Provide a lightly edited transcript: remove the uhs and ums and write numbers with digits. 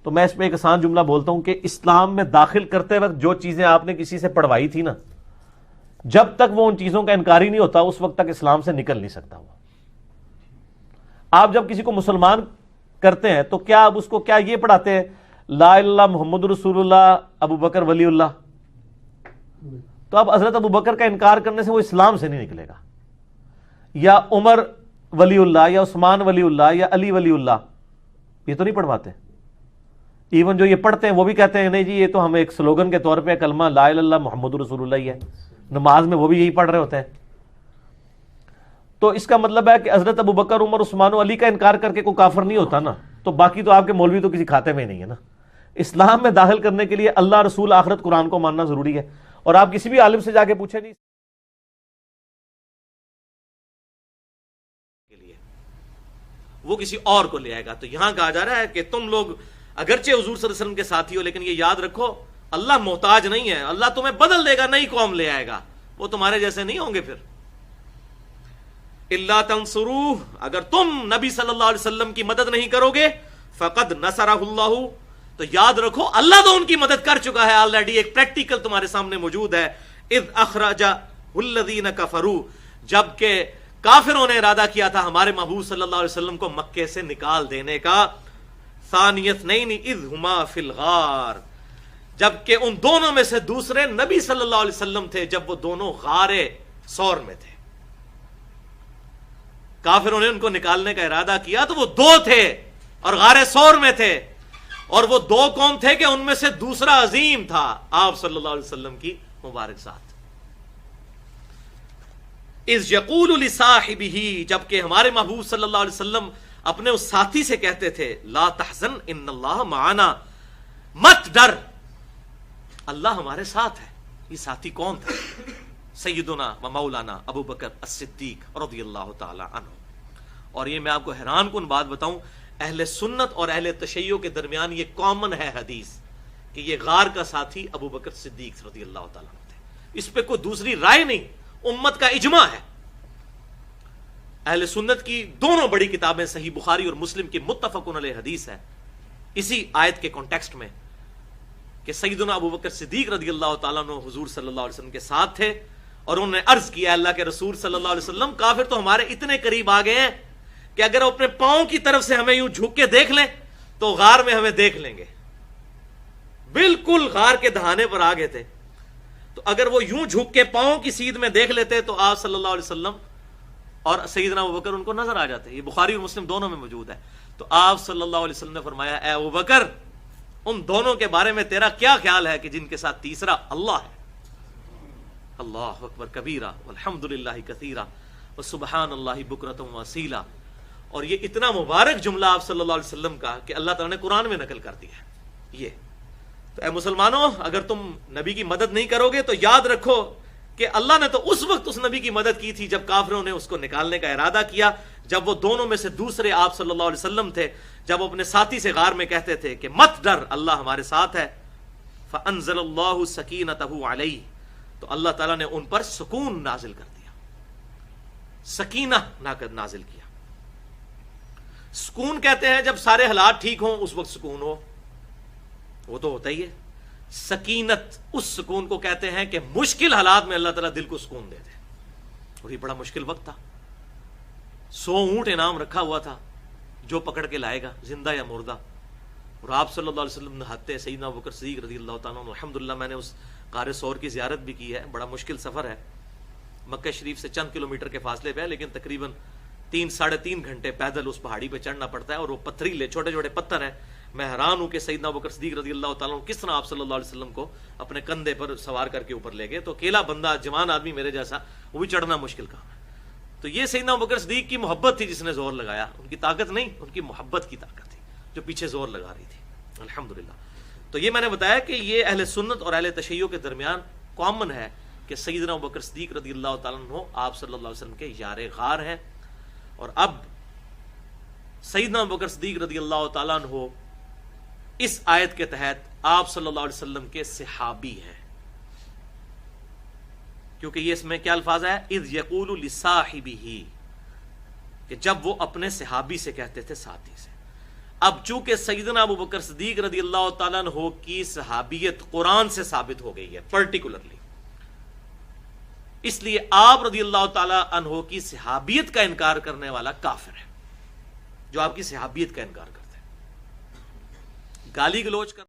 تو میں اس پہ ایک آسان جملہ بولتا ہوں کہ اسلام میں داخل کرتے وقت جو چیزیں آپ نے کسی سے پڑھوائی تھی نا، جب تک وہ ان چیزوں کا انکاری نہیں ہوتا اس وقت تک اسلام سے نکل نہیں سکتا وہ. آپ جب کسی کو مسلمان کرتے ہیں تو کیا آپ اس کو کیا یہ پڑھاتے ہیں لا الہ الا اللہ محمد رسول اللہ ابو بکر ولی اللہ؟ تو اب حضرت ابو بکر کا انکار کرنے سے وہ اسلام سے نہیں نکلے گا، یا عمر ولی اللہ یا عثمان ولی اللہ یا علی ولی اللہ، یہ تو نہیں پڑھواتے. ایون جو یہ پڑھتے ہیں وہ بھی کہتے ہیں نہیں جی یہ تو ہم ایک سلوگن کے طور پہ کلمہ لا الہ الا اللہ محمد رسول اللہ ہی ہے، نماز میں وہ بھی یہی پڑھ رہے ہوتے ہیں. تو اس کا مطلب ہے کہ حضرت ابو بکر عمر عثمان و علی کا انکار کر کے کوئی کافر نہیں ہوتا نا، تو باقی تو آپ کے مولوی تو کسی کھاتے میں نہیں ہے نا. اسلام میں داخل کرنے کے لیے اللہ رسول آخرت قرآن کو ماننا ضروری ہے. اور آپ کسی بھی عالم سے جا کے پوچھیں نہیں وہ کسی اور کو لے آئے گا. تو یہاں کہا جا رہا ہے کہ تم لوگ اگرچہ حضور صلی اللہ علیہ وسلم کے ساتھی ہو لیکن یہ یاد رکھو اللہ محتاج نہیں ہے، اللہ تمہیں بدل دے گا، نئی قوم لے آئے گا، وہ تمہارے جیسے نہیں ہوں گے. پھر الا تنصروہ، اگر تم نبی صلی اللہ علیہ وسلم کی مدد نہیں کرو گے فقد نصرہ اللہ، تو یاد رکھو اللہ تو ان کی مدد کر چکا ہے آلریڈی. ایک پریکٹیکل تمہارے سامنے موجود ہے. اذ اخرج الذین کفروا، جبکہ کافروں نے ارادہ کیا تھا ہمارے محبوب صلی اللہ علیہ وسلم کو مکے سے نکال دینے کا. ثانی اثنین اذ ہما فی الغار، جبکہ ان دونوں میں سے دوسرے نبی صلی اللہ علیہ وسلم تھے جب وہ دونوں غار ثور میں تھے. کافروں نے ان کو نکالنے کا ارادہ کیا تو وہ دو تھے اور غار ثور میں تھے، اور وہ دو کون تھے کہ ان میں سے دوسرا عظیم تھا آپ صلی اللہ علیہ وسلم کی مبارک ذات. اذ یقول لصاحبہ، جبکہ ہمارے محبوب صلی اللہ علیہ وسلم اپنے اس ساتھی سے کہتے تھے لا تحزن ان اللہ معنا، مت ڈر اللہ ہمارے ساتھ ہے. یہ ساتھی کون تھے؟ سیدنا و مولانا ابو بکر الصدیق رضی اللہ تعالی عنہ. اور یہ میں آپ کو حیران کن بات بتاؤں، اہل سنت اور اہل تشیع کے درمیان یہ کامن ہے حدیث کہ یہ غار کا ساتھی ابو بکر صدیق رضی اللہ تعالیٰ عنہ تھے. اس پہ کوئی دوسری رائے نہیں، امت کا اجماع ہے. اہل سنت کی دونوں بڑی کتابیں صحیح بخاری اور مسلم کی متفقن علیہ حدیث ہے اسی آیت کے کانٹیکسٹ میں کہ سیدنا ابو بکر صدیق رضی اللہ تعالیٰ عنہ حضور صلی اللہ علیہ وسلم کے ساتھ تھے، اور انہوں نے عرض کیا اللہ کے رسول صلی اللہ علیہ وسلم کافر تو ہمارے اتنے قریب آ گئے ہیں کہ اگر وہ اپنے پاؤں کی طرف سے ہمیں یوں جھک کے دیکھ لیں تو غار میں ہمیں دیکھ لیں گے. بالکل غار کے دہانے پر آ گئے تھے، تو اگر وہ یوں جھک کے پاؤں کی سیدھ میں دیکھ لیتے تو آپ صلی اللہ علیہ وسلم اور سیدنا ابو بکر ان کو نظر آ جاتے. یہ بخاری اور مسلم دونوں میں موجود ہے. تو آپ صلی اللہ علیہ وسلم نے فرمایا اے ابو بکر ان دونوں کے بارے میں تیرا کیا خیال ہے کہ جن کے ساتھ تیسرا اللہ ہے. اللہ اکبر کبیرہ والحمد للہ کثیرہ وسبحان اللہ بکرۃ واصیلا. اور یہ اتنا مبارک جملہ آپ صلی اللہ علیہ وسلم کا کہ اللہ تعالیٰ نے قرآن میں نقل کر دیا ہے. یہ تو اے مسلمانوں اگر تم نبی کی مدد نہیں کرو گے تو یاد رکھو کہ اللہ نے تو اس وقت اس نبی کی مدد کی تھی جب کافروں نے اس کو نکالنے کا ارادہ کیا، جب وہ دونوں میں سے دوسرے آپ صلی اللہ علیہ وسلم تھے، جب وہ اپنے ساتھی سے غار میں کہتے تھے کہ مت ڈر اللہ ہمارے ساتھ ہے. فانزل اللہ سکینتہ علیہ، تو اللہ تعالیٰ نے ان پر سکون نازل کر دیا، سکینہ نازل کیا. سکون کہتے ہیں جب سارے حالات ٹھیک ہوں اس وقت سکون ہو، وہ تو ہوتا ہی ہے. سکینت اس سکون کو کہتے ہیں کہ مشکل حالات میں اللہ تعالیٰ دل کو سکون دے دے. اور یہ بڑا مشکل وقت تھا، 100 اونٹ انعام رکھا ہوا تھا، جو پکڑ کے لائے گا زندہ یا مردہ. اور آپ صلی اللہ علیہ وسلم نہاتے سیدنا ابو بکر صدیق رضی اللہ تعالیٰ عنہ. الحمدللہ میں نے اس غار ثور کی زیارت بھی کی ہے. بڑا مشکل سفر ہے، مکہ شریف سے چند کلومیٹر کے فاصلے پہ ہے، لیکن تقریباً 3-3.5 گھنٹے پیدل اس پہاڑی پہ چڑھنا پڑتا ہے، اور وہ پتھریلے چھوٹے چھوٹے پتھر ہیں. میں حیران ہوں کہ سیدنا ابو بکر صدیق رضی اللہ تعالیٰ عنہ کس طرح آپ صلی اللہ علیہ وسلم کو اپنے کندھے پر سوار کر کے اوپر لے گئے. تو اکیلا بندہ جوان آدمی میرے جیسا وہ بھی چڑھنا مشکل کام ہے. تو یہ سیدنا ابو بکر صدیق کی محبت تھی جس نے زور لگایا، ان کی طاقت نہیں، ان کی محبت کی طاقت تھی جو پیچھے زور لگا رہی تھی. الحمدللہ. تو یہ میں نے بتایا کہ یہ اہل سنت اور اہل تشیع کے درمیان کامن ہے کہ سیدنا ابو بکر صدیق رضی اللہ تعالیٰ عنہ آپ صلی اللہ علیہ وسلم کے یار غار ہیں. اور اب سیدنا ابو بکر صدیق رضی اللہ تعالیٰ عنہ اس آیت کے تحت آپ صلی اللہ علیہ وسلم کے صحابی ہیں، کیونکہ یہ اس میں کیا الفاظ ہے اذ یقول لصاحبہ، کہ جب وہ اپنے صحابی سے کہتے تھے، ساتھی سے. اب چونکہ سیدنا ابو بکر صدیق رضی اللہ تعالیٰ عنہ کی صحابیت قرآن سے ثابت ہو گئی ہے پرٹیکولرلی، اس لیے آپ رضی اللہ تعالیٰ عنہ کی صحابیت کا انکار کرنے والا کافر ہے، جو آپ کی صحابیت کا انکار کرتا ہے، گالی گلوچ کر